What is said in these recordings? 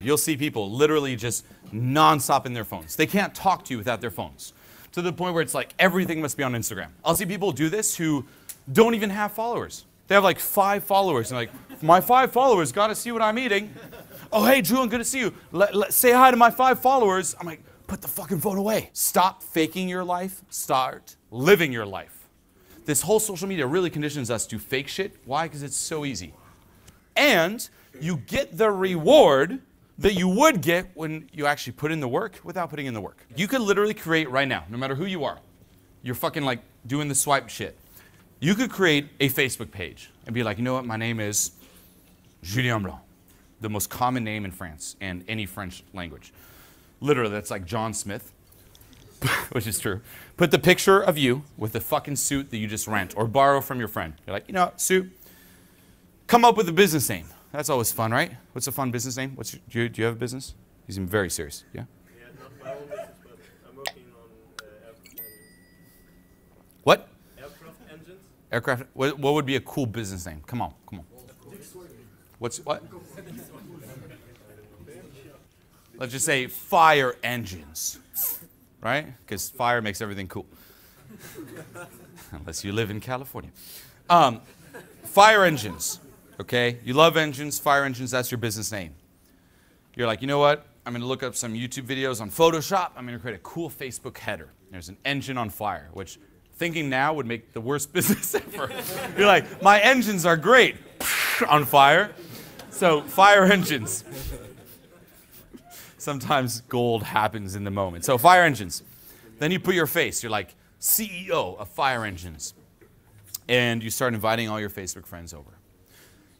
you'll see people literally just nonstop in their phones. They can't talk to you without their phones. To the point where it's like everything must be on Instagram. I'll see people do this who don't even have followers. They have like 5 followers. And like, my 5 followers got to see what I'm eating. Oh, hey, Julien, good to see you. Say hi to my 5 followers. I'm like, put the fucking phone away. Stop faking your life. Start living your life. This whole social media really conditions us to fake shit. Why? Because it's so easy. And you get the reward that you would get when you actually put in the work without putting in the work. You could literally create right now, no matter who you are, you're fucking like doing the swipe shit. You could create a Facebook page and be like, you know what, my name is Julien Blanc, the most common name in France and any French language. Literally, that's like John Smith, which is true. Put the picture of you with the fucking suit that you just rent or borrow from your friend. You're like, you know what, suit, come up with a business name. That's always fun, right? What's a fun business name? Do you have a business? You seem very serious. Yeah? Yeah, not my own business, but I'm working on aircraft engines. What? Aircraft engines. Aircraft. What would be a cool business name? Come on, come on. What? Let's just say fire engines, right? Because fire makes everything cool. Unless you live in California. Fire engines. Okay, you love engines, fire engines, that's your business name. You're like, you know what? I'm going to look up some YouTube videos on Photoshop. I'm going to create a cool Facebook header. There's an engine on fire, which thinking now would make the worst business ever. You're like, my engines are great. On fire. So, fire engines. Sometimes gold happens in the moment. So, fire engines. Then you put your face. You're like, CEO of fire engines. And you start inviting all your Facebook friends over.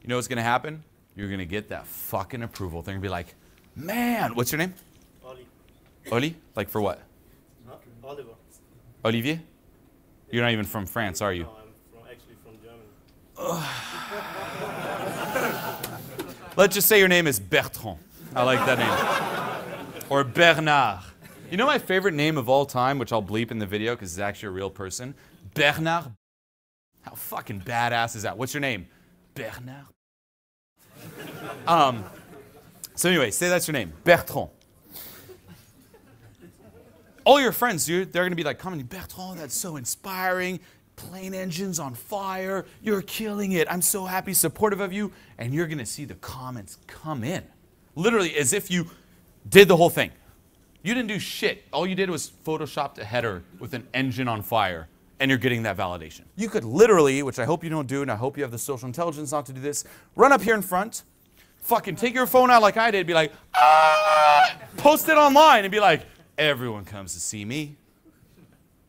You know what's going to happen? You're going to get that fucking approval. They're going to be like, man, what's your name? Oli. Oli? Like for what? Huh? Oliver. Olivier? You're not even from France, are you? No, I'm actually from Germany. Let's just say your name is Bertrand. I like that name. Or Bernard. You know my favorite name of all time, which I'll bleep in the video because it's actually a real person? Bernard. How fucking badass is that? What's your name? Bernard. So anyway, say that's your name, Bertrand. All your friends, dude, they're going to be like, commenting, Bertrand, that's so inspiring. Plane engines on fire. You're killing it. I'm so happy, supportive of you. And you're going to see the comments come in. Literally as if you did the whole thing. You didn't do shit. All you did was Photoshopped a header with an engine on fire. And you're getting that validation. You could literally, which I hope you don't do, and I hope you have the social intelligence not to do this, run up here in front, fucking take your phone out like I did, be like, ah! Post it online and be like, everyone comes to see me.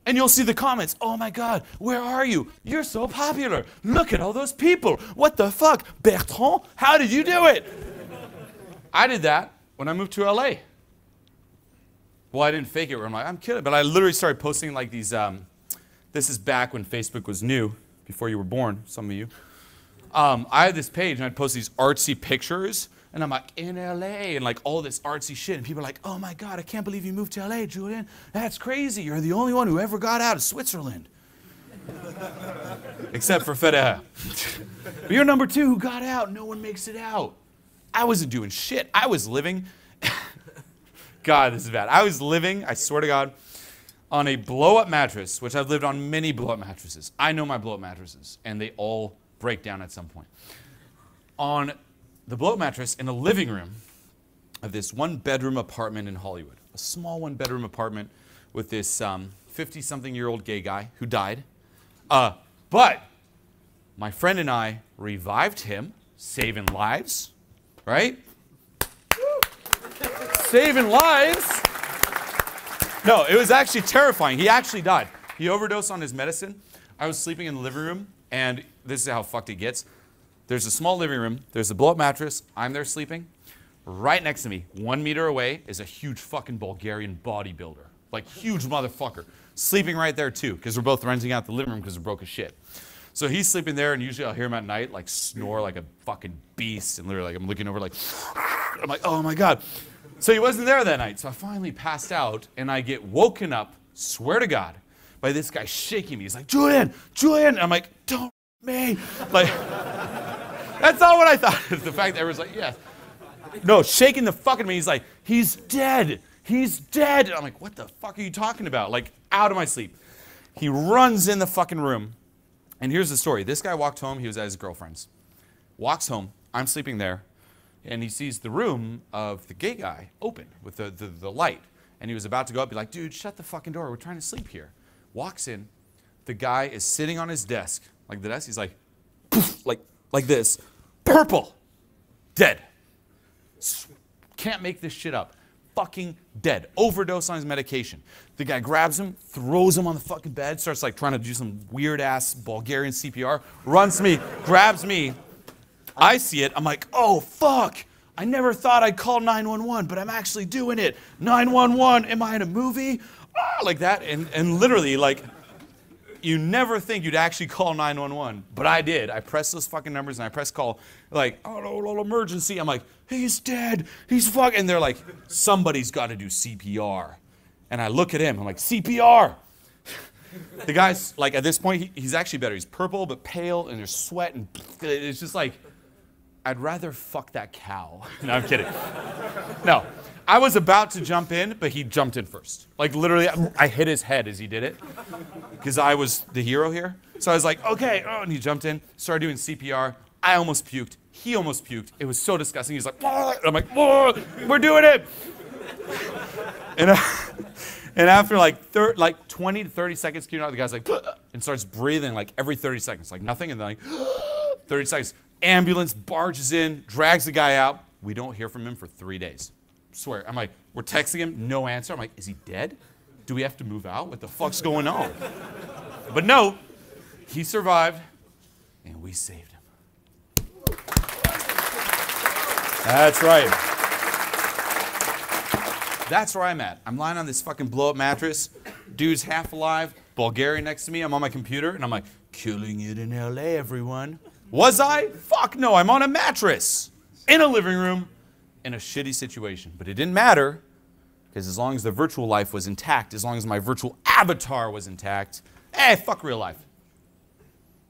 And you'll see the comments, oh my God, where are you? You're so popular. Look at all those people. What the fuck? Bertrand, how did you do it? I did that when I moved to LA. Well, I didn't fake it where I'm like, I'm kidding. But I literally started posting like these, this is back when Facebook was new, before you were born, some of you. I had this page and I'd post these artsy pictures and I'm like, in LA, and like all this artsy shit. And people are like, oh my God, I can't believe you moved to LA, Julien. That's crazy. You're the only one who ever got out of Switzerland. Except for Federer. But you're number 2 who got out. No one makes it out. I wasn't doing shit. I was living. God, this is bad. I was living, I swear to God, on a blow-up mattress, which I've lived on many blow-up mattresses. I know my blow-up mattresses, and they all break down at some point. On the blow-up mattress in a living room of this 1-bedroom apartment in Hollywood. A small 1-bedroom apartment with this 50-something-year-old gay guy who died. But my friend and I revived him, saving lives, right? Saving lives. No, it was actually terrifying. He actually died. He overdosed on his medicine. I was sleeping in the living room, and this is how fucked it gets. There's a small living room. There's a blow-up mattress. I'm there sleeping. Right next to me, 1 meter away, is a huge fucking Bulgarian bodybuilder. Like, huge motherfucker. Sleeping right there, too, because we're both renting out the living room because we're broke as shit. So he's sleeping there, and usually I'll hear him at night, like, snore like a fucking beast. And literally, like, I'm looking over, like, I'm like, oh, my God. So he wasn't there that night. So I finally passed out, and I get woken up, swear to God, by this guy shaking me. He's like, Julien, Julien. And I'm like, don't me. Like, that's not what I thought. The fact that everyone's like, yes. No, shaking the fuck out of me. He's like, he's dead. He's dead. I'm like, what the fuck are you talking about? Like, out of my sleep. He runs in the fucking room. And here's the story. This guy walked home. He was at his girlfriend's. Walks home. I'm sleeping there. And he sees the room of the gay guy open with the light. And he was about to go up, be like, dude, shut the fucking door. We're trying to sleep here. Walks in. The guy is sitting on his desk, like the desk. He's like, poof, like this. Purple. Dead. Can't make this shit up. Fucking dead. Overdose on his medication. The guy grabs him, throws him on the fucking bed, starts like trying to do some weird ass Bulgarian CPR, runs to me, grabs me. I see it. I'm like, oh, fuck. I never thought I'd call 911, but I'm actually doing it. 911, am I in a movie? Ah, like that. And literally, like, you never think you'd actually call 911, but I did. I pressed those fucking numbers and I pressed call, like, oh, no, emergency. I'm like, he's dead. He's fucking. And they're like, somebody's got to do CPR. And I look at him. I'm like, CPR. The guy's, like, at this point, he's actually better. He's purple but pale, and there's sweat, and it's just like, I'd rather fuck that cow. No, I'm kidding. No. I was about to jump in, but he jumped in first. Like, literally, I hit his head as he did it, because I was the hero here. So I was like, okay, oh, and he jumped in, started doing CPR. I almost puked. He almost puked. It was so disgusting. He's like, whoa. I'm like, whoa, we're doing it. And after like 20 to 30 seconds, the guy's like, and starts breathing like every 30 seconds, like nothing, and then like 30 seconds. Ambulance barges in, drags the guy out. We don't hear from him for 3 days. Swear. I'm like, we're texting him, no answer. I'm like, is he dead? Do we have to move out? What the fuck's going on? But no, he survived, and we saved him. That's right. That's where I'm at. I'm lying on this fucking blow-up mattress. Dude's half alive. Bulgarian next to me. I'm on my computer, and I'm like, killing it in LA, everyone. Was I? Fuck no, I'm on a mattress. In a living room. In a shitty situation. But it didn't matter, because as long as the virtual life was intact, as long as my virtual avatar was intact, fuck real life.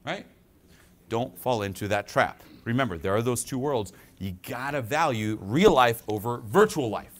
Right? Don't fall into that trap. Remember, there are those two worlds. You gotta value real life over virtual life.